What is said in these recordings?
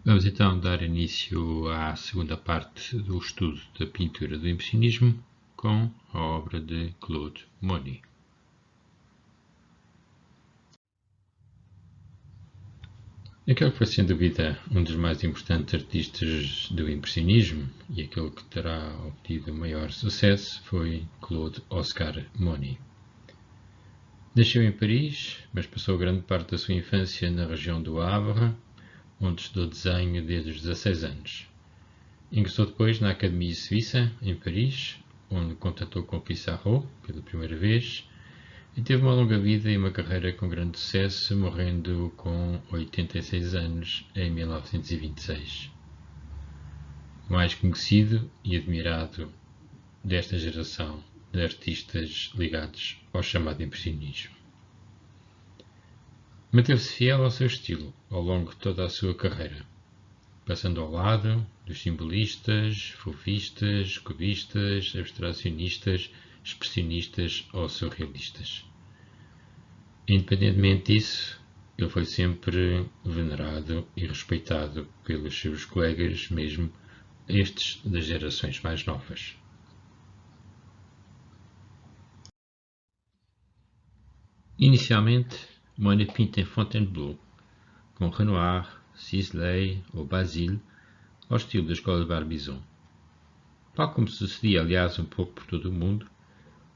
Vamos então dar início à segunda parte do estudo da pintura do impressionismo com a obra de Claude Monet. Aquele que foi sem dúvida um dos mais importantes artistas do impressionismo e aquele que terá obtido maior sucesso foi Claude Oscar Monet. Nasceu em Paris, mas passou grande parte da sua infância na região do Havre, onde estudou desenho desde os 16 anos. Ingressou depois na Academia Suíça, em Paris, onde contactou com Pissarro pela primeira vez e teve uma longa vida e uma carreira com grande sucesso, morrendo com 86 anos em 1926. O mais conhecido e admirado desta geração de artistas ligados ao chamado impressionismo. Manteve-se fiel ao seu estilo ao longo de toda a sua carreira, passando ao lado dos simbolistas, fofistas, cubistas, abstracionistas, expressionistas ou surrealistas. Independentemente disso, ele foi sempre venerado e respeitado pelos seus colegas, mesmo estes das gerações mais novas. Inicialmente, Monet pinta em Fontainebleau, com Renoir, Sisley ou Basile, ao estilo da escola de Barbizon. Tal como sucedia, aliás, um pouco por todo o mundo,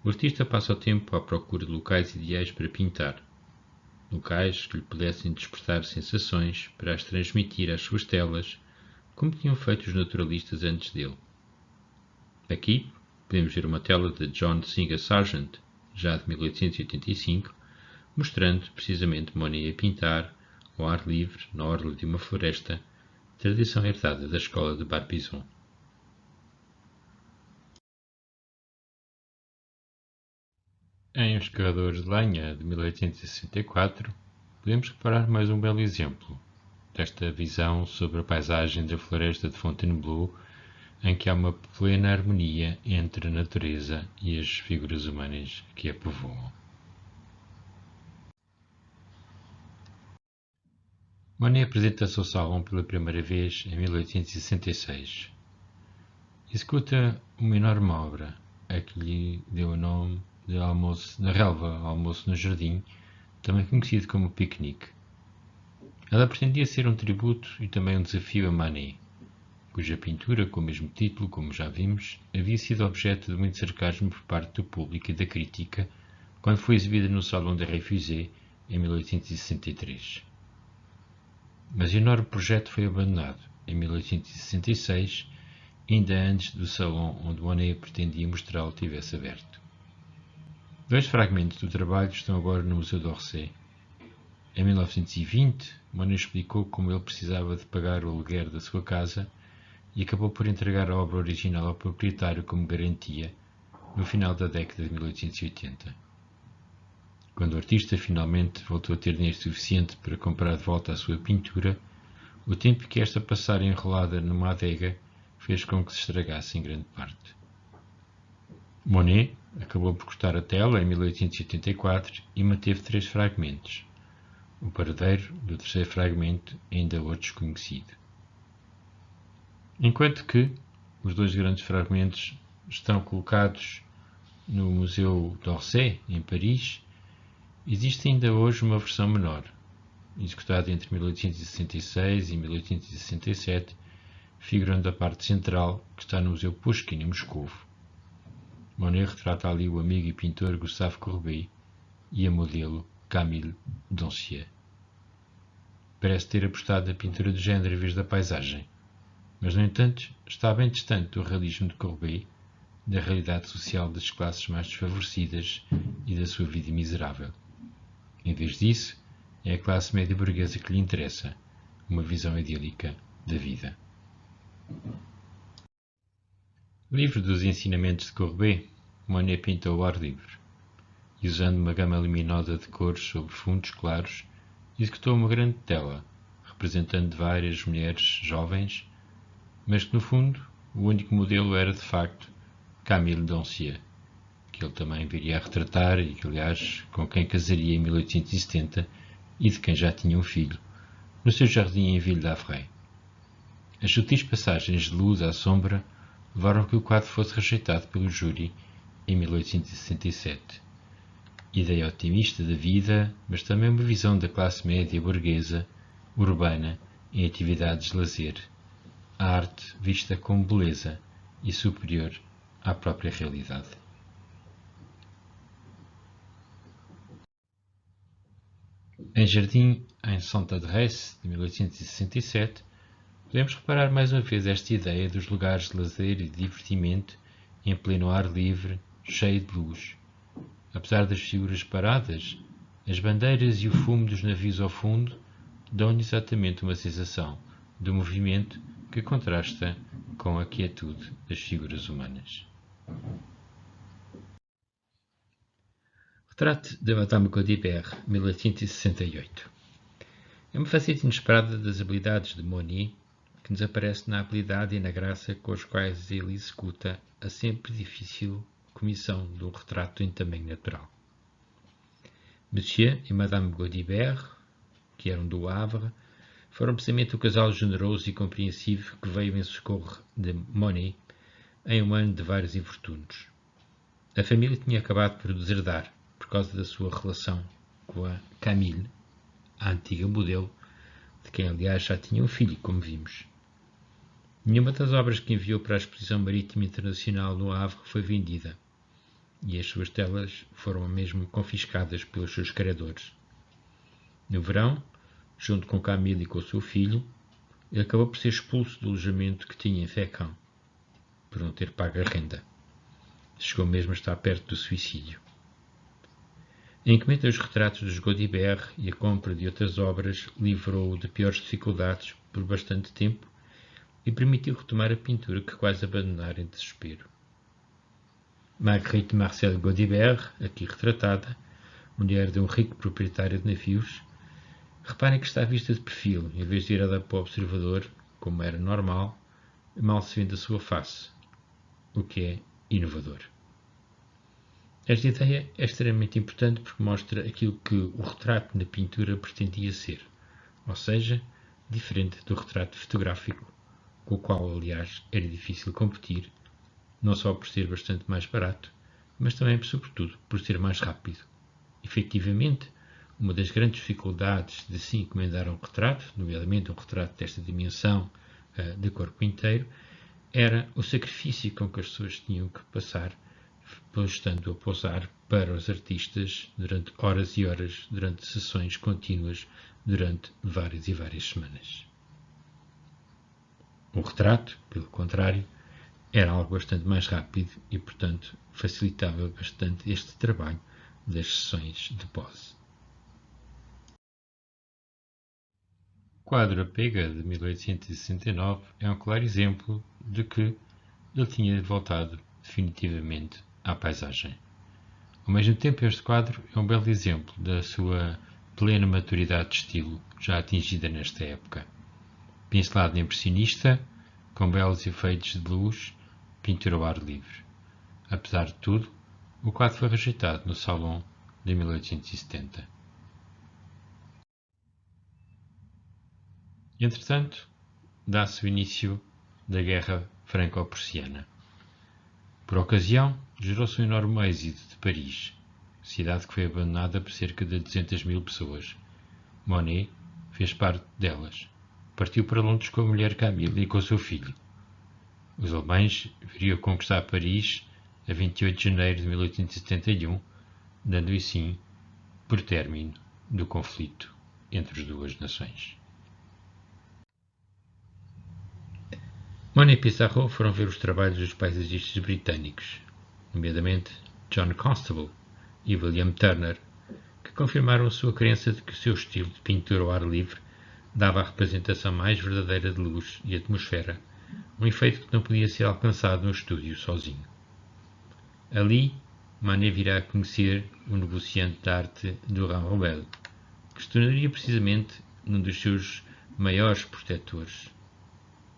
o artista passa o tempo à procura de locais ideais para pintar, locais que lhe pudessem despertar sensações para as transmitir às suas telas, como tinham feito os naturalistas antes dele. Aqui podemos ver uma tela de John Singer Sargent, já de 1885, mostrando precisamente Monet a pintar, ao ar livre, na orla de uma floresta, tradição herdada da escola de Barbizon. Em Os Carradores de Lenha, de 1864, podemos reparar mais um belo exemplo desta visão sobre a paisagem da floresta de Fontainebleau, em que há uma plena harmonia entre a natureza e as figuras humanas que a povoam. Monet apresenta-se ao salão pela primeira vez em 1866. Executa uma enorme obra, a que lhe deu o nome de Almoço na Relva, Almoço no Jardim, também conhecido como Piquenique. Ela pretendia ser um tributo e também um desafio a Manet, cuja pintura, com o mesmo título, como já vimos, havia sido objeto de muito sarcasmo por parte do público e da crítica quando foi exibida no Salão des Refusés em 1863. Mas o enorme projeto foi abandonado em 1866, ainda antes do salão onde Monet pretendia mostrá-lo tivesse aberto. Dois fragmentos do trabalho estão agora no Museu d'Orsay. Em 1920, Monet explicou como ele precisava de pagar o aluguer da sua casa e acabou por entregar a obra original ao proprietário como garantia no final da década de 1880. Quando o artista finalmente voltou a ter dinheiro suficiente para comprar de volta a sua pintura, o tempo que esta passara enrolada numa adega fez com que se estragasse em grande parte. Monet acabou por cortar a tela em 1884 e manteve 3 fragmentos. O paradeiro do terceiro fragmento ainda hoje desconhecido. Enquanto que os 2 grandes fragmentos estão colocados no Museu d'Orsay, em Paris, existe ainda hoje uma versão menor, executada entre 1866 e 1867, figurando a parte central que está no Museu Pushkin, em Moscou. Monet retrata ali o amigo e pintor Gustave Courbet e a modelo Camille Dancier. Parece ter apostado na pintura do género em vez da paisagem, mas, no entanto, está bem distante do realismo de Courbet, da realidade social das classes mais desfavorecidas e da sua vida miserável. Em vez disso, é a classe média burguesa que lhe interessa, uma visão idílica da vida. Livre dos ensinamentos de Courbet, Monet pinta ao ar livre, e usando uma gama luminosa de cores sobre fundos claros, executou uma grande tela, representando várias mulheres jovens, mas que no fundo o único modelo era de facto Camille Dancier, que ele também viria a retratar e que, aliás, com quem casaria em 1870 e de quem já tinha um filho, no seu jardim em Ville d'Avray. As sutis passagens de luz à sombra levaram que o quadro fosse rejeitado pelo júri em 1867. Ideia otimista da vida, mas também uma visão da classe média burguesa, urbana, em atividades de lazer. A arte vista como beleza e superior à própria realidade. Em Jardim em Sainte-Adresse, de 1867, podemos reparar mais uma vez esta ideia dos lugares de lazer e de divertimento em pleno ar livre, cheio de luz. Apesar das figuras paradas, as bandeiras e o fumo dos navios ao fundo dão-lhe exatamente uma sensação de movimento que contrasta com a quietude das figuras humanas. Retrato de Madame Gaudibert, 1868. É uma faceta inesperada das habilidades de Monet que nos aparece na habilidade e na graça com as quais ele executa a sempre difícil comissão de um retrato em tamanho natural. Monsieur e Madame Gaudibert, que eram do Havre, foram precisamente o casal generoso e compreensivo que veio em socorro de Monet em um ano de vários infortúnios. A família tinha acabado por deserdar por causa da sua relação com a Camille, a antiga modelo, de quem aliás já tinha um filho, como vimos. Nenhuma das obras que enviou para a Exposição Marítima Internacional no Havre foi vendida, e as suas telas foram mesmo confiscadas pelos seus credores. No verão, junto com Camille e com o seu filho, ele acabou por ser expulso do alojamento que tinha em Fécamp, por não ter pago a renda. Chegou mesmo a estar perto do suicídio. A encomenda dos retratos dos Gaudibert e a compra de outras obras livrou-o de piores dificuldades por bastante tempo e permitiu retomar a pintura que quase abandonara em desespero. Marguerite Marcel Gaudibert, aqui retratada, mulher de um rico proprietário de navios, reparem que está vista de perfil, em vez de virada para o observador, como era normal, mal se vê a sua face, o que é inovador. Esta ideia é extremamente importante porque mostra aquilo que o retrato na pintura pretendia ser, ou seja, diferente do retrato fotográfico, com o qual, aliás, era difícil competir, não só por ser bastante mais barato, mas também, sobretudo, por ser mais rápido. Efetivamente, uma das grandes dificuldades de se encomendar um retrato, nomeadamente um retrato desta dimensão de corpo inteiro, era o sacrifício com que as pessoas tinham que passar, estando a posar para os artistas durante horas e horas, durante sessões contínuas, durante várias e várias semanas. O retrato, pelo contrário, era algo bastante mais rápido e, portanto, facilitava bastante este trabalho das sessões de pose. O quadro A Pega, de 1869, é um claro exemplo de que ele tinha voltado definitivamente à paisagem. Ao mesmo tempo, este quadro é um belo exemplo da sua plena maturidade de estilo, já atingida nesta época. Pincelado impressionista, com belos efeitos de luz, pintura ao ar livre. Apesar de tudo, o quadro foi rejeitado no Salon de 1870. Entretanto, dá-se o início da Guerra Franco-Prussiana. Por ocasião, gerou-se um enorme êxito de Paris, cidade que foi abandonada por cerca de 200.000 pessoas. Monet fez parte delas. Partiu para Londres com a mulher Camille e com o seu filho. Os alemães viriam conquistar Paris a 28 de janeiro de 1871, dando assim por término do conflito entre as duas nações. Monet e Pissarro foram ver os trabalhos dos paisagistas britânicos, nomeadamente John Constable e William Turner, que confirmaram a sua crença de que o seu estilo de pintura ao ar livre dava a representação mais verdadeira de luz e atmosfera, um efeito que não podia ser alcançado no estúdio sozinho. Ali, Manet virá a conhecer o negociante de arte Durand Ruel, que se tornaria precisamente um dos seus maiores protetores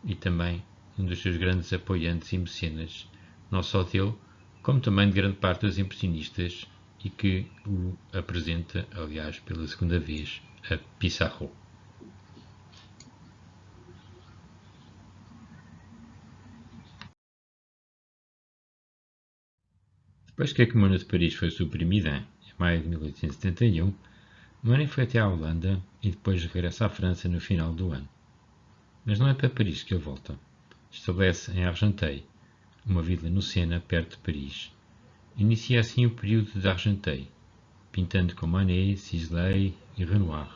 e também um dos seus grandes apoiantes e mecenas, não só dele, como também de grande parte dos impressionistas, e que o apresenta, aliás, pela segunda vez, a Pissarro. Depois que a Comuna de Paris foi suprimida, em maio de 1871, Monet foi até à Holanda e depois regressa à França no final do ano. Mas não é para Paris que ele volta. Estabelece em Argenteuil, uma vila no Sena, perto de Paris. Inicia assim o período de Argenteuil, pintando com Monet, Sisley e Renoir.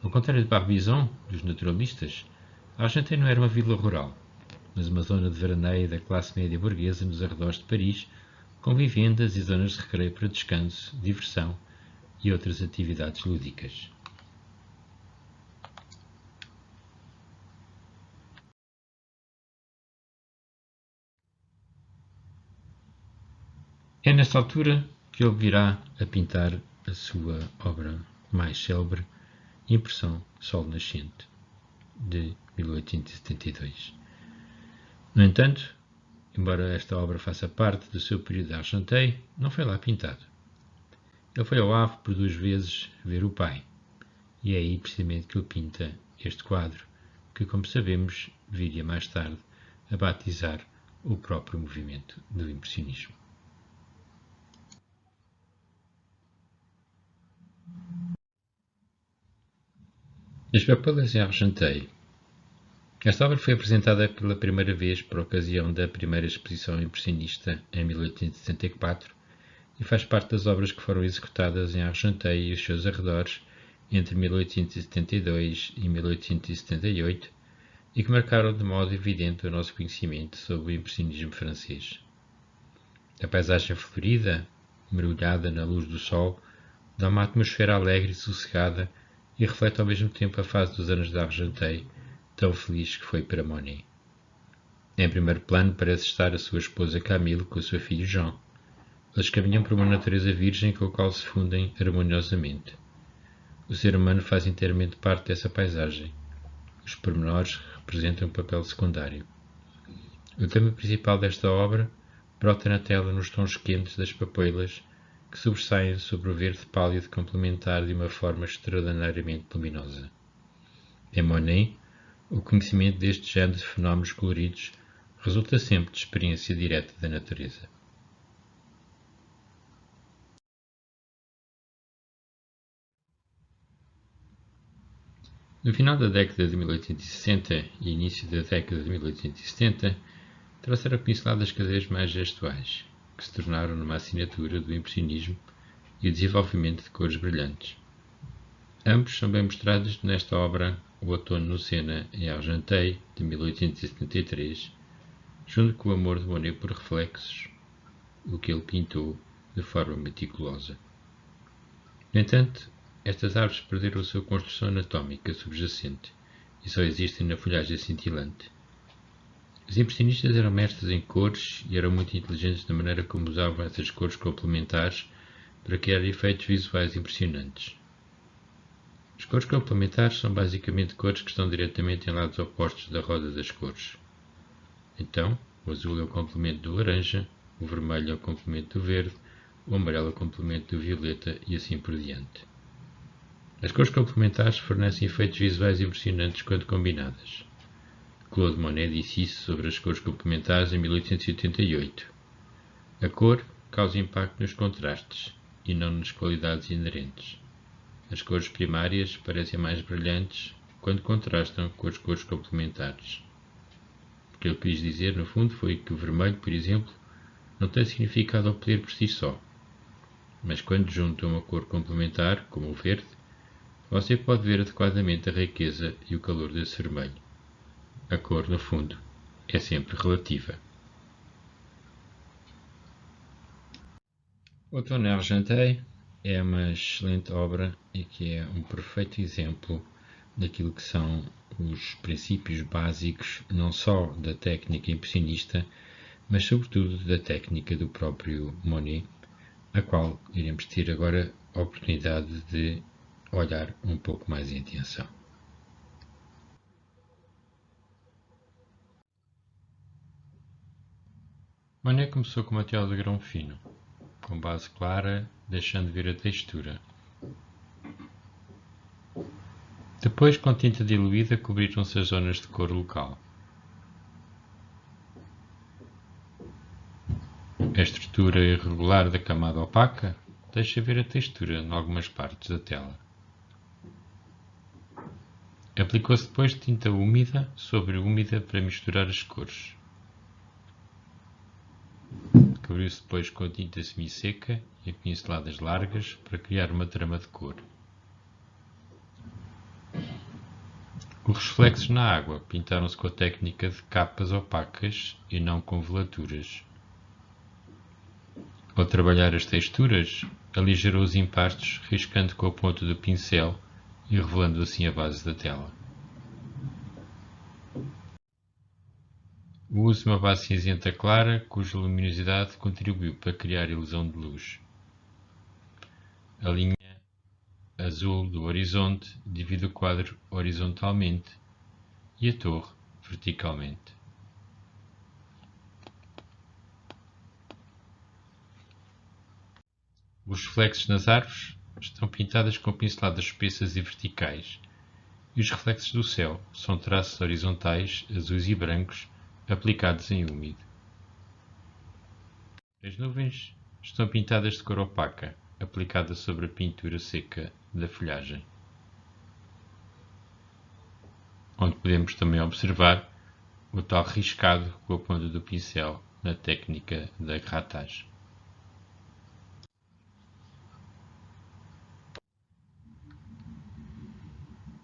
Ao contrário de Barbizon, dos naturalistas, Argenteuil não era uma vila rural, mas uma zona de veraneio da classe média burguesa nos arredores de Paris, com vivendas e zonas de recreio para descanso, diversão e outras atividades lúdicas. É nesta altura que ele virá a pintar a sua obra mais célebre, Impressão Sol Nascente, de 1872. No entanto, embora esta obra faça parte do seu período de Argenteuil, não foi lá pintado. Ele foi ao Havre por 2 vezes ver o pai, e é aí precisamente que ele pinta este quadro, que, como sabemos, viria mais tarde a batizar o próprio movimento do impressionismo. As Papelas em Argenteuil. Esta obra foi apresentada pela primeira vez por ocasião da primeira exposição impressionista em 1874 e faz parte das obras que foram executadas em Argenteuil e os seus arredores entre 1872 e 1878 e que marcaram de modo evidente o nosso conhecimento sobre o impressionismo francês. A paisagem florida, mergulhada na luz do sol, dá uma atmosfera alegre e sossegada e reflete ao mesmo tempo a fase dos anos de Argenteuil, tão feliz que foi para Monet. Em primeiro plano parece estar a sua esposa Camille com o seu filho Jean. Eles caminham por uma natureza virgem com a qual se fundem harmoniosamente. O ser humano faz inteiramente parte dessa paisagem. Os pormenores representam um papel secundário. O tema principal desta obra brota na tela nos tons quentes das papoilas que sobressaem sobre o verde pálido complementar de uma forma extraordinariamente luminosa. Em Monet, o conhecimento deste género de fenómenos coloridos resulta sempre de experiência direta da natureza. No final da década de 1860 e início da década de 1870, trouxeram pinceladas cada vez mais gestuais, que se tornaram numa assinatura do impressionismo e o desenvolvimento de cores brilhantes. Ambos são bem mostrados nesta obra O Outono no Sena, em Argenteuil, de 1873, junto com o amor de Monet por reflexos, o que ele pintou de forma meticulosa. No entanto, estas árvores perderam a sua construção anatómica subjacente e só existem na folhagem cintilante. Os impressionistas eram mestres em cores e eram muito inteligentes na maneira como usavam essas cores complementares para criar efeitos visuais impressionantes. As cores complementares são basicamente cores que estão diretamente em lados opostos da roda das cores. Então, o azul é o complemento do laranja, o vermelho é o complemento do verde, o amarelo é o complemento do violeta e assim por diante. As cores complementares fornecem efeitos visuais impressionantes quando combinadas. Claude Monet disse isso sobre as cores complementares em 1888. A cor causa impacto nos contrastes e não nas qualidades inerentes. As cores primárias parecem mais brilhantes quando contrastam com as cores complementares. O que ele quis dizer, no fundo, foi que o vermelho, por exemplo, não tem significado ao poder por si só, mas quando junta uma cor complementar, como o verde, você pode ver adequadamente a riqueza e o calor desse vermelho. A cor, no fundo, é sempre relativa. Outono em Argenteuil é uma excelente obra e que é um perfeito exemplo daquilo que são os princípios básicos não só da técnica impressionista, mas sobretudo da técnica do próprio Monet, a qual iremos ter agora a oportunidade de olhar um pouco mais em atenção. Monet começou com material de grão fino, com base clara, deixando vir a textura. Depois, com tinta diluída, cobriram-se as zonas de cor local. A estrutura irregular da camada opaca deixa ver a textura em algumas partes da tela. Aplicou-se depois tinta úmida sobre úmida para misturar as cores. Cobriu-se depois com tinta semi-seca e pinceladas largas para criar uma trama de cor. Os reflexos na água pintaram-se com a técnica de capas opacas e não com velaturas. Ao trabalhar as texturas, aligerou os impastos riscando com a ponta do pincel e revelando assim a base da tela. O uso de uma base cinzenta clara, cuja luminosidade contribuiu para criar ilusão de luz. A linha azul do horizonte divide o quadro horizontalmente e a torre verticalmente. Os reflexos nas árvores estão pintadas com pinceladas espessas e verticais, e os reflexos do céu são traços horizontais, azuis e brancos, aplicados em úmido. As nuvens estão pintadas de cor opaca, aplicada sobre a pintura seca da folhagem, onde podemos também observar o tal riscado com a ponta do pincel na técnica da grattage.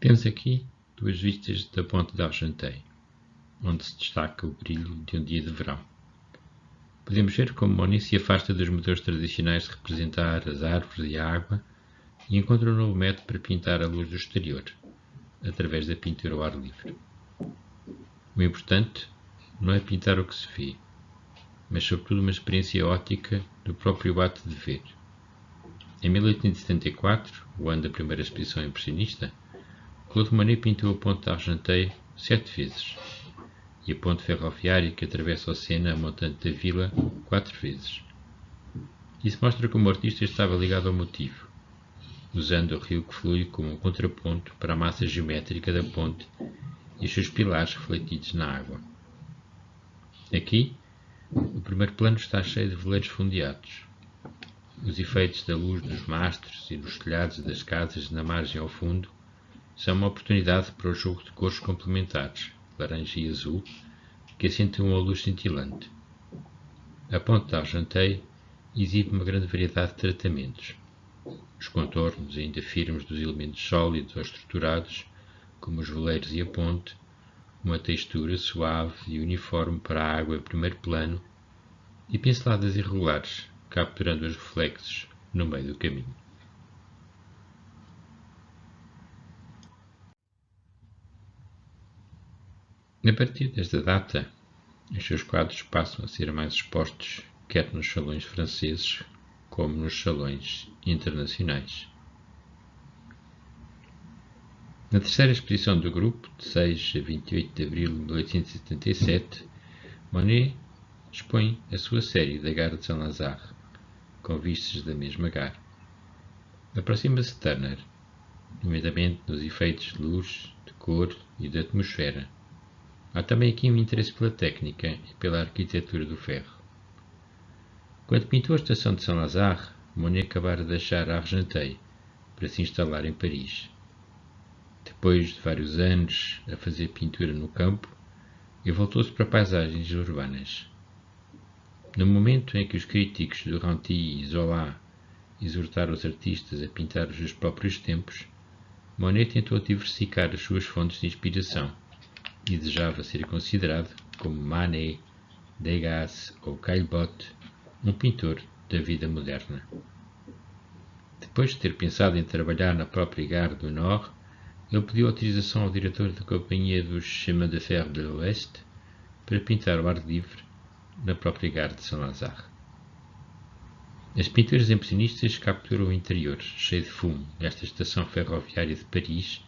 Temos aqui duas vistas da Ponte d'Argenteuil, onde se destaca o brilho de um dia de verão. Podemos ver como Monet se afasta dos modelos tradicionais de representar as árvores e a água e encontra um novo método para pintar a luz do exterior, através da pintura ao ar livre. O importante não é pintar o que se vê, mas sobretudo uma experiência óptica do próprio ato de ver. Em 1874, o ano da primeira exposição impressionista, Claude Monet pintou a Ponte d'Argenteuil 7 vezes e a ponte ferroviária que atravessa o Sena, a montante da vila, 4 vezes. Isso mostra como o artista estava ligado ao motivo, usando o rio que flui como um contraponto para a massa geométrica da ponte e os seus pilares refletidos na água. Aqui, o primeiro plano está cheio de veleiros fundeados. Os efeitos da luz dos mastros e dos telhados das casas na margem ao fundo são uma oportunidade para o jogo de cores complementares, laranja e azul, que acentuam a luz cintilante. A Ponte d'Argenteuil exibe uma grande variedade de tratamentos. Os contornos ainda firmes dos elementos sólidos ou estruturados, como os veleiros e a ponte, uma textura suave e uniforme para a água em primeiro plano e pinceladas irregulares, capturando os reflexos no meio do caminho. A partir desta data, os seus quadros passam a ser mais expostos, quer nos salões franceses, como nos salões internacionais. Na terceira exposição do grupo, de 6 a 28 de abril de 1877, Monet expõe a sua série da Gare de Saint-Lazare, com vistas da mesma gare. Aproxima-se Turner, nomeadamente nos efeitos de luz, de cor e de atmosfera. Há também aqui um interesse pela técnica e pela arquitetura do ferro. Quando pintou a estação de Saint-Lazare, Monet acabara de deixar Argenteuil para se instalar em Paris. Depois de vários anos a fazer pintura no campo, ele voltou-se para paisagens urbanas. No momento em que os críticos Duranty e Zola exortaram os artistas a pintar os seus próprios tempos, Monet tentou diversificar as suas fontes de inspiração e desejava ser considerado, como Manet, Degas ou Caillebotte, um pintor da vida moderna. Depois de ter pensado em trabalhar na própria Gare du Nord, ele pediu autorização ao diretor da companhia dos Chemins de Fer de l'Ouest para pintar ao ar livre na própria Gare de Saint-Lazare. As pinturas impressionistas capturam o interior, cheio de fumo, desta estação ferroviária de Paris,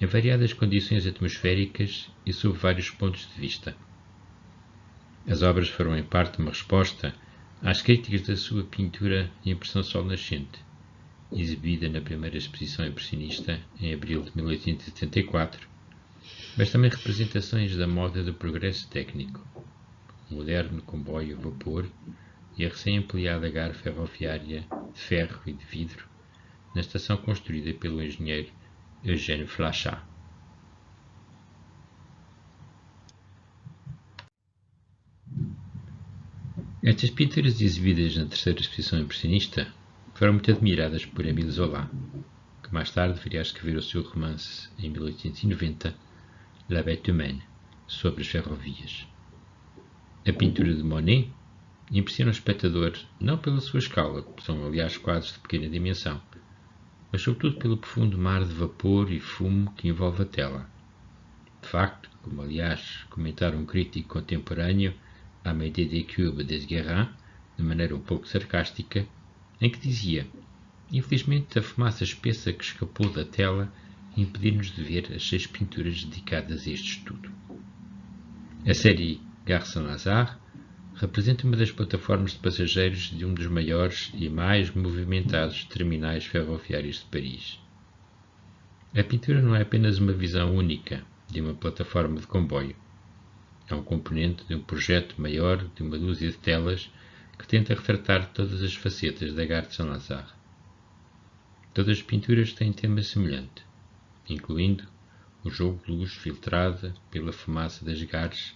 em variadas condições atmosféricas e sob vários pontos de vista. As obras foram em parte uma resposta às críticas da sua pintura de impressão sol nascente, exibida na primeira exposição impressionista em abril de 1874, mas também representações da moda do progresso técnico, o moderno comboio a vapor, e a recém-ampliada gare ferroviária de ferro e de vidro na estação construída pelo engenheiro Eugène Flachat. Estas pinturas exibidas na terceira exposição impressionista foram muito admiradas por Émile Zola, que mais tarde viria a escrever o seu romance, em 1890, La Bête Humaine, sobre as ferrovias. A pintura de Monet impressiona o espectador não pela sua escala, que são aliás quadros de pequena dimensão, mas sobretudo pelo profundo mar de vapor e fumo que envolve a tela. De facto, como aliás comentara um crítico contemporâneo, Amédée Descubes Desguerrin, de maneira um pouco sarcástica, em que dizia: infelizmente a fumaça espessa que escapou da tela impediu-nos de ver as 6 pinturas dedicadas a este estudo. A série Gare Saint-Lazare representa uma das plataformas de passageiros de um dos maiores e mais movimentados terminais ferroviários de Paris. A pintura não é apenas uma visão única de uma plataforma de comboio. É um componente de um projeto maior de uma dúzia de telas que tenta retratar todas as facetas da Gare de Saint-Lazare. Todas as pinturas têm tema semelhante, incluindo o jogo de luz filtrada pela fumaça das gares,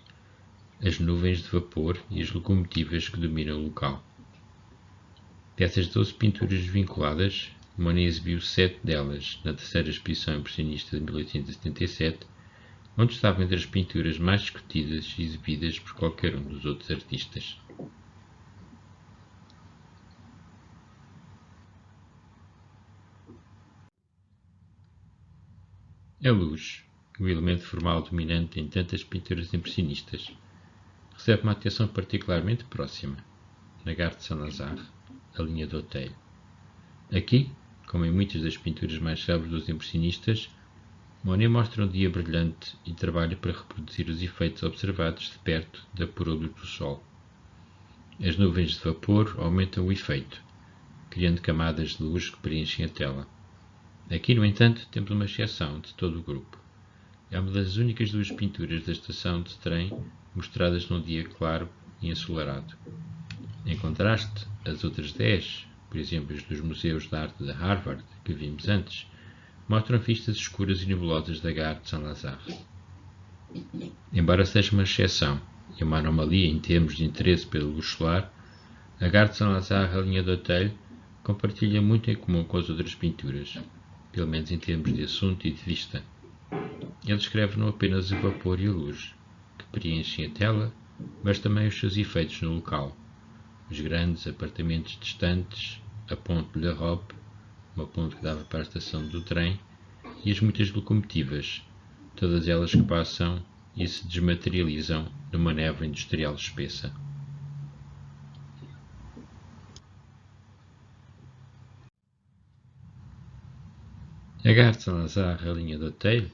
as nuvens de vapor e as locomotivas que dominam o local. Dessas 12 pinturas vinculadas, Monet exibiu 7 delas na terceira exposição impressionista de 1877, onde estavam entre as pinturas mais discutidas e exibidas por qualquer um dos outros artistas. A luz, o elemento formal dominante em tantas pinturas impressionistas, recebe uma atenção particularmente próxima, na Gare de Saint-Lazare, a linha do Auteuil. Aqui, como em muitas das pinturas mais célebres dos impressionistas, Monet mostra um dia brilhante e trabalha para reproduzir os efeitos observados de perto da pura luz do sol. As nuvens de vapor aumentam o efeito, criando camadas de luz que preenchem a tela. Aqui, no entanto, temos uma exceção de todo o grupo. É uma das únicas 2 pinturas da estação de trem mostradas num dia claro e ensolarado. Em contraste, as outras 10, por exemplo as dos Museus de Arte de Harvard, que vimos antes, mostram vistas escuras e nebulosas da Gare de Saint-Lazare. Embora seja uma exceção e uma anomalia em termos de interesse pela luz solar, a Gare de Saint-Lazare, a linha do Auteuil, compartilha muito em comum com as outras pinturas, pelo menos em termos de assunto e de vista. Ele escreve não apenas o vapor e a luz, que preenchem a tela, mas também os seus efeitos no local. Os grandes apartamentos distantes, a Ponte de l'Europe, uma ponte que dava para a estação do trem, e as muitas locomotivas, todas elas que passam e se desmaterializam numa névoa industrial espessa. A Gare de Saint-Lazare, a linha do Auteuil,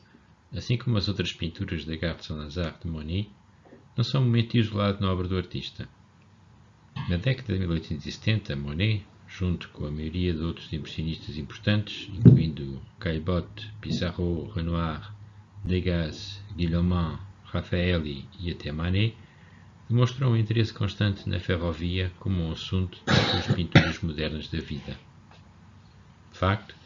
assim como as outras pinturas da Gare de Saint-Lazare de Monet, não são um momento isolado na obra do artista. Na década de 1870, Monet, junto com a maioria de outros impressionistas importantes, incluindo Caillebotte, Pissarro, Renoir, Degas, Guillaumin, Raffaelli e até Manet, demonstrou um interesse constante na ferrovia como um assunto das suas pinturas modernas da vida. De facto,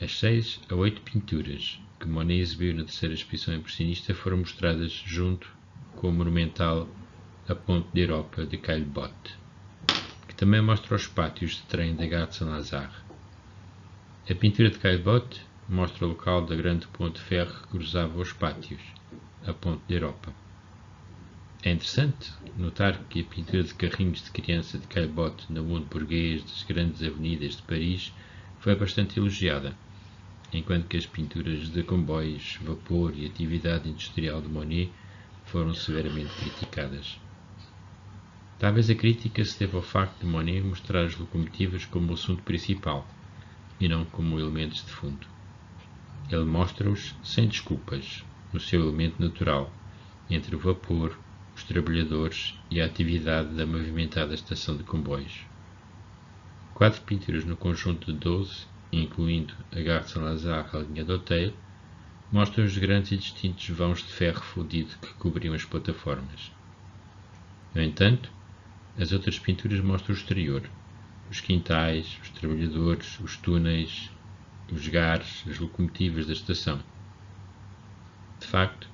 as 6 a 8 pinturas que Monet exibiu na terceira exposição impressionista foram mostradas junto com o monumental A Ponte de Europa de Caillebotte, que também mostra os pátios de trem da Gare de Saint-Lazare. A pintura de Caillebotte mostra o local da grande ponte de ferro que cruzava os pátios, a Ponte de Europa. É interessante notar que a pintura de carrinhos de criança de Caillebotte no mundo burguês das grandes avenidas de Paris foi bastante elogiada, enquanto que as pinturas de comboios, vapor e atividade industrial de Monet foram severamente criticadas. Talvez a crítica se deva ao facto de Monet mostrar as locomotivas como o assunto principal e não como elementos de fundo. Ele mostra-os sem desculpas, no seu elemento natural, entre o vapor, os trabalhadores e a atividade da movimentada estação de comboios. 4 pinturas no conjunto de 12, incluindo a Gare de Saint-Lazare, a linha do Auteuil, mostram os grandes e distintos vãos de ferro fundido que cobriam as plataformas. No entanto, As outras pinturas mostram o exterior, os quintais, os trabalhadores, os túneis, os gares, as locomotivas da estação. De facto,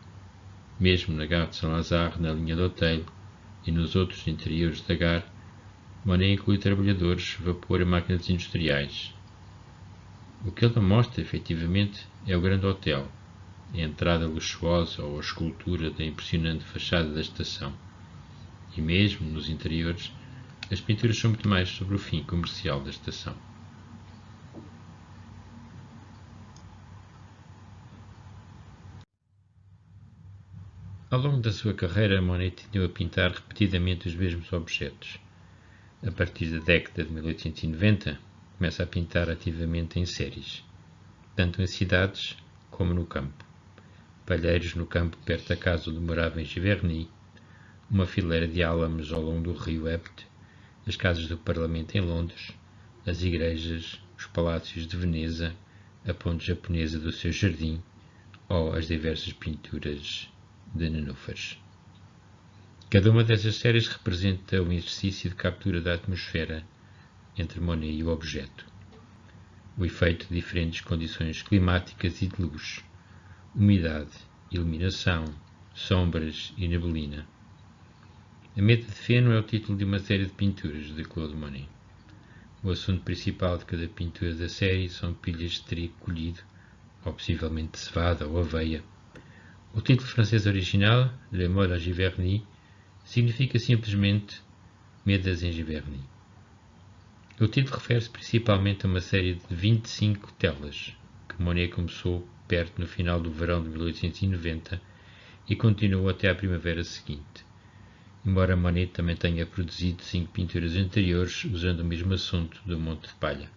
mesmo na Gare de Saint-Lazare, na linha do Hotel e nos outros interiores da gare, Monet inclui trabalhadores, vapor e máquinas industriais. O que ele não mostra, efetivamente, é o grande hotel, a entrada luxuosa ou a escultura da impressionante fachada da estação. E mesmo nos interiores, as pinturas são muito mais sobre o fim comercial da estação. Ao longo da sua carreira, Monet tendeu a pintar repetidamente os mesmos objetos. A partir da década de 1890, começa a pintar ativamente em séries, tanto em cidades como no campo. Palheiros no campo perto da casa onde morava em Giverny, uma fileira de álamos ao longo do rio Ept, as casas do Parlamento em Londres, as igrejas, os palácios de Veneza, a ponte japonesa do seu jardim ou as diversas pinturas de nenúfares. Cada uma dessas séries representa um exercício de captura da atmosfera entre Monet e o objeto. O efeito de diferentes condições climáticas e de luz, umidade, iluminação, sombras e neblina. A Meta de Feno é o título de uma série de pinturas de Claude Monet. O assunto principal de cada pintura da série são pilhas de trigo colhido, ou possivelmente de cevada ou aveia. O título francês original, Le Mode à Giverny, significa simplesmente Medas em Giverny. O título refere-se principalmente a uma série de 25 telas que Monet começou perto no final do verão de 1890 e continuou até à primavera seguinte, embora Monet também tenha produzido 5 pinturas anteriores usando o mesmo assunto do Monte de Palha.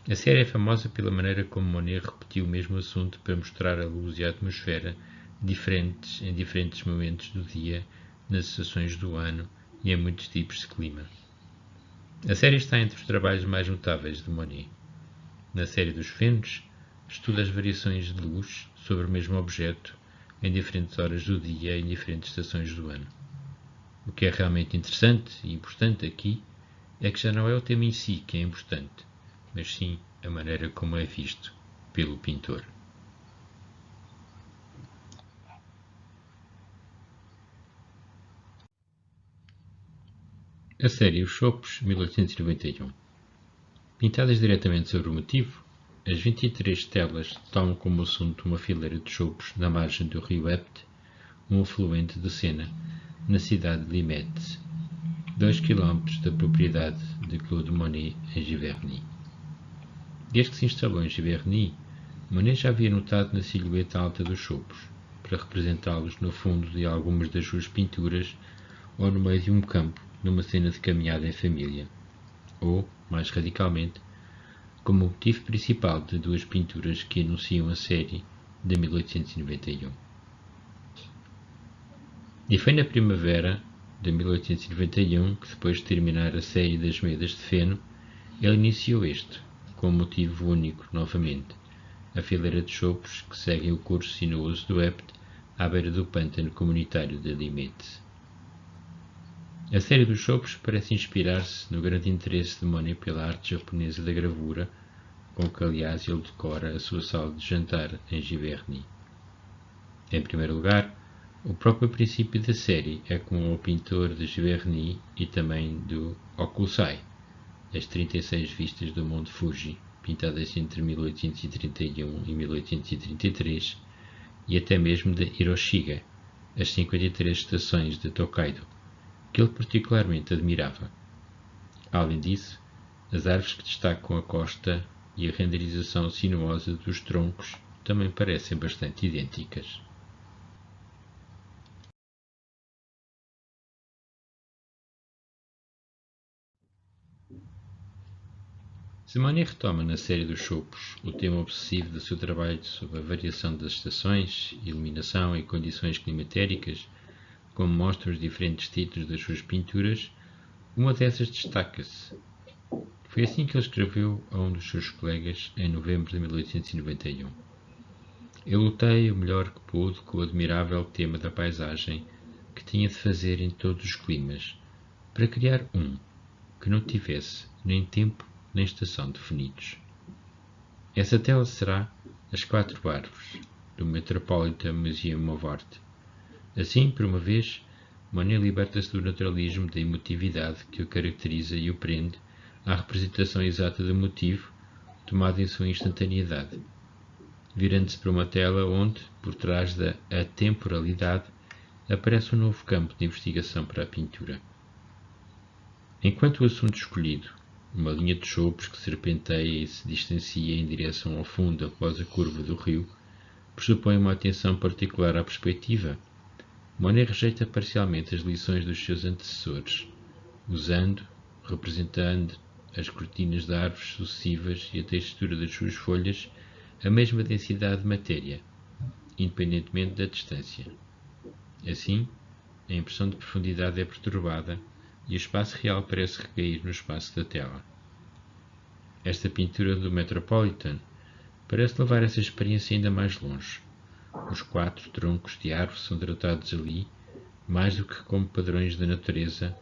A série é famosa pela maneira como Monet repetiu o mesmo assunto para mostrar a luz e a atmosfera em diferentes momentos do dia, nas estações do ano e em muitos tipos de clima. A série está entre os trabalhos mais notáveis de Monet. Na série dos Fenos, estuda as variações de luz sobre o mesmo objeto em diferentes horas do dia e em diferentes estações do ano. O que é realmente interessante e importante aqui é que já não é o tema em si que é importante, mas sim a maneira como é visto pelo pintor. A série Os Chopos, 1891. Pintadas diretamente sobre o motivo, as 23 telas tomam como assunto uma fileira de chopos na margem do rio Ept, um afluente do Sena, na cidade de Limete, 2 km da propriedade de Claude Monet em Giverny. Desde que se instalou em Giverny, Monet já havia notado na silhueta alta dos chopos, para representá-los no fundo de algumas das suas pinturas ou no meio de um campo, numa cena de caminhada em família, ou, mais radicalmente, como motivo principal de 2 pinturas que anunciam a série de 1891. E foi na primavera de 1891 que, depois de terminar a série das Medas de Feno, ele iniciou este, com um motivo único novamente, a fileira de chopos que seguem o curso sinuoso do Ept à beira do pântano comunitário de Limete. A série dos chopos parece inspirar-se no grande interesse de Monet pela arte japonesa da gravura, com que aliás ele decora a sua sala de jantar em Giverny. Em primeiro lugar, o próprio princípio da série é com o pintor de Giverny e também do Hokusai, as 36 vistas do Monte Fuji, pintadas entre 1831 e 1833, e até mesmo de Hiroshiga, as 53 estações de Tokaido, que ele particularmente admirava. Além disso, as árvores que destacam a costa e a renderização sinuosa dos troncos também parecem bastante idênticas. Se Monet retoma na série dos chopos o tema obsessivo do seu trabalho sobre a variação das estações, iluminação e condições climatéricas, como mostram os diferentes títulos das suas pinturas, uma dessas destaca-se. Foi assim que ele escreveu a um dos seus colegas em novembro de 1891. Eu lutei o melhor que pude com o admirável tema da paisagem que tinha de fazer em todos os climas, para criar um que não tivesse nem tempo nem estação definidos. Essa tela será As Quatro Árvores, do Metropolitan Museum of Art. Assim, por uma vez, Monet liberta-se do naturalismo da emotividade que o caracteriza e o prende à representação exata do motivo, tomada em sua instantaneidade, virando-se para uma tela onde, por trás da atemporalidade, aparece um novo campo de investigação para a pintura. Enquanto o assunto escolhido, uma linha de chopos que serpenteia e se distancia em direção ao fundo após a curva do rio, pressupõe uma atenção particular à perspectiva, Monet rejeita parcialmente as lições dos seus antecessores, usando, representando as cortinas de árvores sucessivas e a textura das suas folhas, a mesma densidade de matéria, independentemente da distância. Assim, a impressão de profundidade é perturbada e o espaço real parece recair no espaço da tela. Esta pintura do Metropolitan parece levar essa experiência ainda mais longe. Os 4 troncos de árvore são tratados ali, mais do que como padrões da natureza,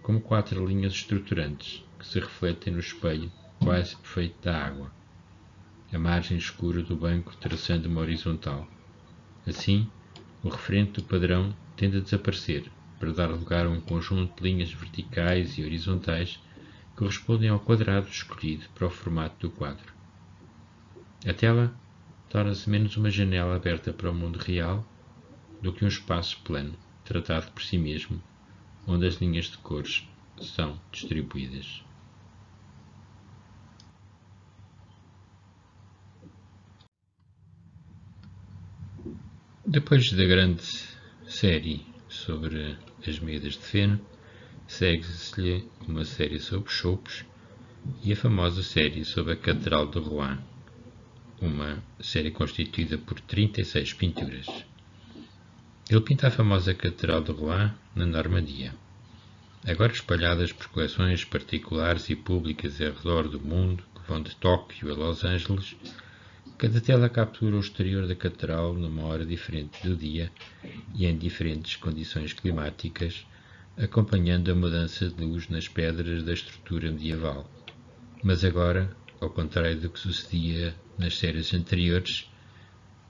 como 4 linhas estruturantes que se refletem no espelho quase perfeito da água. A margem escura do banco traçando uma horizontal. Assim, o referente do padrão tende a desaparecer, para dar lugar a um conjunto de linhas verticais e horizontais que correspondem ao quadrado escolhido para o formato do quadro. A tela torna-se menos uma janela aberta para o mundo real do que um espaço plano, tratado por si mesmo, onde as linhas de cores são distribuídas. Depois da grande série sobre as medidas de feno, segue-se-lhe uma série sobre chopos e a famosa série sobre a Catedral de Rouen, uma série constituída por 36 pinturas. Ele pinta a famosa Catedral de Rouen na Normandia. Agora espalhadas por coleções particulares e públicas ao redor do mundo, que vão de Tóquio a Los Angeles, cada tela captura o exterior da catedral numa hora diferente do dia e em diferentes condições climáticas, acompanhando a mudança de luz nas pedras da estrutura medieval. Mas agora, ao contrário do que sucedia nas séries anteriores,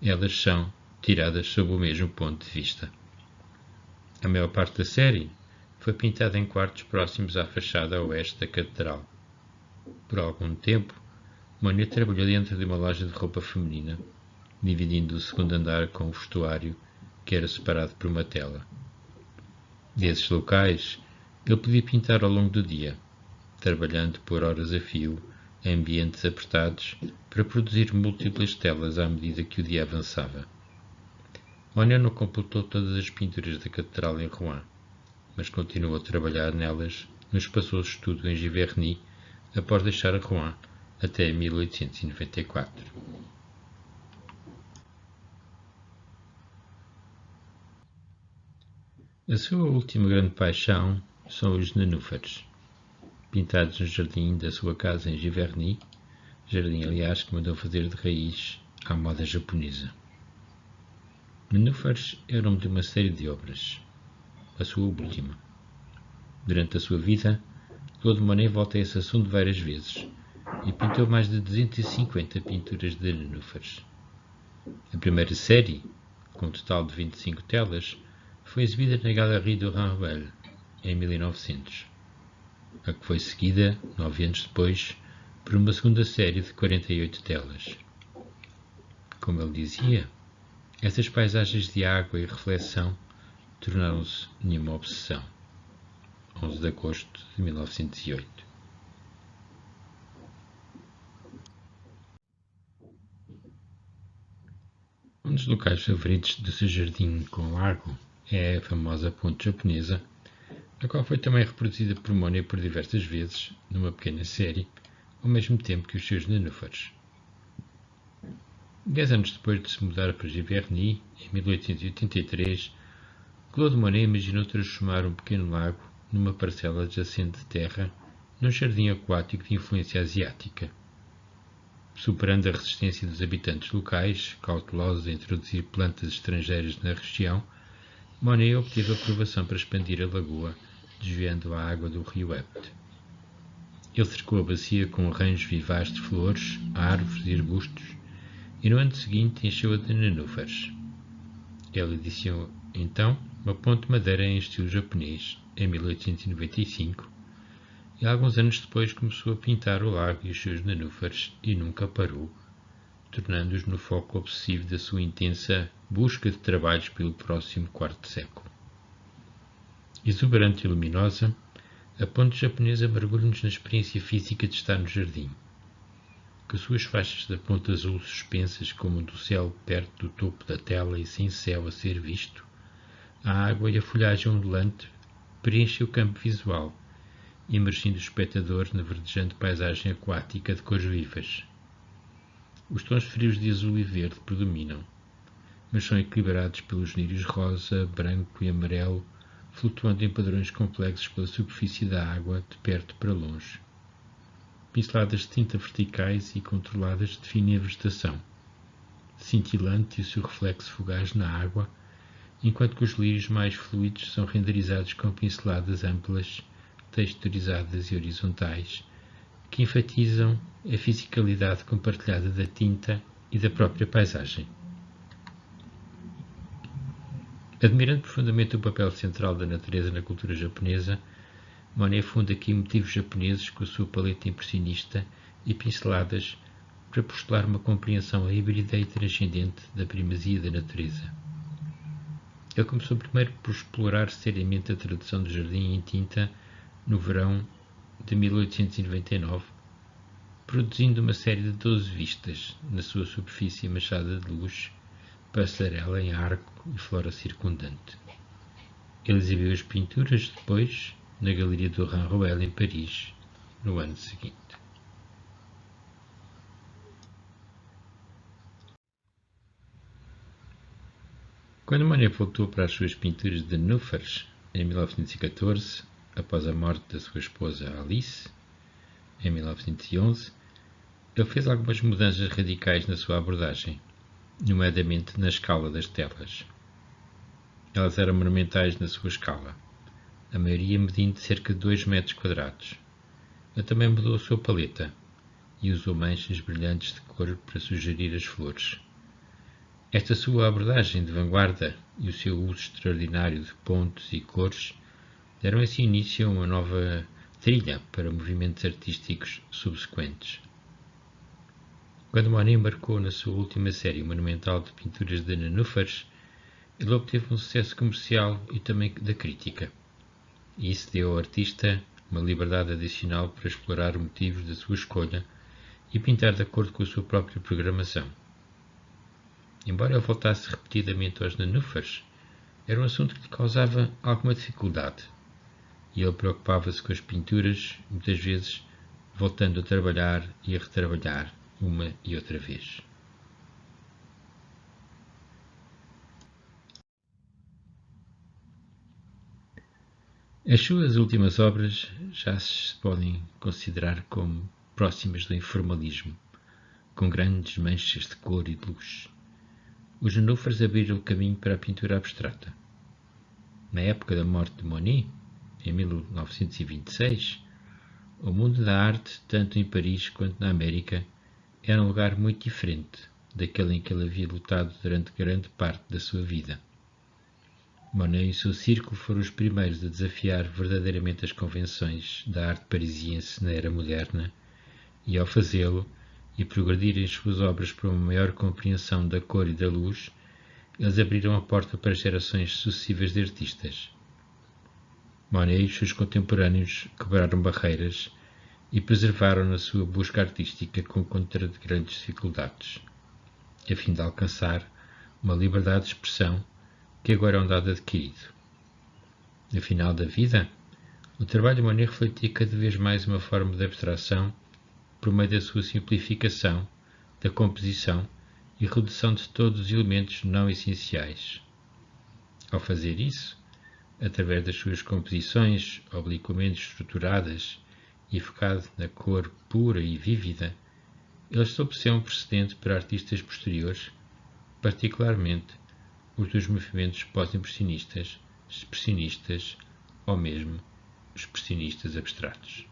elas são tiradas sob o mesmo ponto de vista. A maior parte da série foi pintada em quartos próximos à fachada oeste da catedral. Por algum tempo, Monet trabalhou dentro de uma loja de roupa feminina, dividindo o segundo andar com o vestuário, que era separado por uma tela. Desses locais, ele podia pintar ao longo do dia, trabalhando por horas a fio em ambientes apertados para produzir múltiplas telas à medida que o dia avançava. Monet não completou todas as pinturas da catedral em Rouen, mas continuou a trabalhar nelas no espaçoso estudo em Giverny após deixar Rouen até 1894. A sua última grande paixão são os nenúfares, pintados no jardim da sua casa em Giverny, jardim aliás que mandou fazer de raiz à moda japonesa. Nenúfares é o nome de uma série de obras, a sua última. Durante a sua vida, Claude Monet volta a esse assunto várias vezes e pintou mais de 250 pinturas de nenúfares. A primeira série, com um total de 25 telas, foi exibida na Galerie du Ranvel em 1900, a que foi seguida, 9 anos depois, por uma segunda série de 48 telas. Como ele dizia, essas paisagens de água e reflexão tornaram-se numa obsessão. 11 de agosto de 1908. Um dos locais favoritos do seu jardim com lago é a famosa ponte japonesa, a qual foi também reproduzida por Monet por diversas vezes, numa pequena série, ao mesmo tempo que os seus nenúfares. 10 anos depois de se mudar para Giverny, em 1883, Claude Monet imaginou transformar um pequeno lago numa parcela adjacente de terra num jardim aquático de influência asiática. Superando a resistência dos habitantes locais, cautelosos a introduzir plantas estrangeiras na região, Monet obteve aprovação para expandir a lagoa desviando a água do rio Ept. Ele cercou a bacia com um arranjo vivaz de flores, árvores e arbustos, e no ano seguinte encheu-a de nenúfares. Ele editou então uma ponte de madeira em estilo japonês, em 1895, e alguns anos depois começou a pintar o lago e os seus nenúfares e nunca parou, tornando-os no foco obsessivo da sua intensa busca de trabalhos pelo próximo quarto século. Exuberante e luminosa, a ponte japonesa mergulha-nos na experiência física de estar no jardim. Com suas faixas da ponte azul suspensas como do céu perto do topo da tela e sem céu a ser visto, a água e a folhagem ondulante preenchem o campo visual, imergindo o espectador na verdejante paisagem aquática de cores vivas. Os tons frios de azul e verde predominam, mas são equilibrados pelos lírios rosa, branco e amarelo, flutuando em padrões complexos pela superfície da água de perto para longe. Pinceladas de tinta verticais e controladas definem a vegetação, cintilante e o seu reflexo fugaz na água, enquanto que os lírios mais fluidos são renderizados com pinceladas amplas, texturizadas e horizontais, que enfatizam a fisicalidade compartilhada da tinta e da própria paisagem. Admirando profundamente o papel central da natureza na cultura japonesa, Monet funda aqui motivos japoneses com a sua paleta impressionista e pinceladas para postular uma compreensão híbrida e transcendente da primazia da natureza. Ele começou primeiro por explorar seriamente a tradução do jardim em tinta no verão de 1899, produzindo uma série de 12 vistas na sua superfície machada de luz, passarela em arco e flora circundante. Ele exibiu as pinturas depois na Galeria do Ranrouel em Paris, no ano seguinte. Quando Monet voltou para as suas pinturas de nenúfares, em 1914, após a morte da sua esposa Alice, em 1911, ele fez algumas mudanças radicais na sua abordagem, nomeadamente na escala das telas. Elas eram monumentais na sua escala, a maioria medindo cerca de 2 metros quadrados. Ele também mudou a sua paleta e usou manchas brilhantes de cor para sugerir as flores. Esta sua abordagem de vanguarda e o seu uso extraordinário de pontos e cores deram assim início a uma nova trilha para movimentos artísticos subsequentes. Quando Monet embarcou na sua última série monumental de pinturas de nenúfares, ele obteve um sucesso comercial e também da crítica, e isso deu ao artista uma liberdade adicional para explorar motivos da sua escolha e pintar de acordo com a sua própria programação. Embora ele voltasse repetidamente aos nenúfares, era um assunto que lhe causava alguma dificuldade, e ele preocupava-se com as pinturas, muitas vezes voltando a trabalhar e a retrabalhar uma e outra vez. As suas últimas obras já se podem considerar como próximas do informalismo, com grandes manchas de cor e de luz. Os nenúfares abriram o caminho para a pintura abstrata. Na época da morte de Monet, em 1926, o mundo da arte, tanto em Paris quanto na América, era um lugar muito diferente daquele em que ele havia lutado durante grande parte da sua vida. Monet e o seu círculo foram os primeiros a desafiar verdadeiramente as convenções da arte parisiense na era moderna, e ao fazê-lo e progredir em suas obras para uma maior compreensão da cor e da luz, eles abriram a porta para gerações sucessivas de artistas. Monet e os seus contemporâneos quebraram barreiras e preservaram na sua busca artística contra de grandes dificuldades, a fim de alcançar uma liberdade de expressão que agora é um dado adquirido. No final da vida, o trabalho de Monet refletia cada vez mais uma forma de abstração por meio da sua simplificação, da composição e redução de todos os elementos não essenciais. Ao fazer isso, através das suas composições obliquamente estruturadas e focado na cor pura e vívida, ele estabeleceu um precedente para artistas posteriores, particularmente os dos movimentos pós-impressionistas, expressionistas ou mesmo expressionistas abstratos.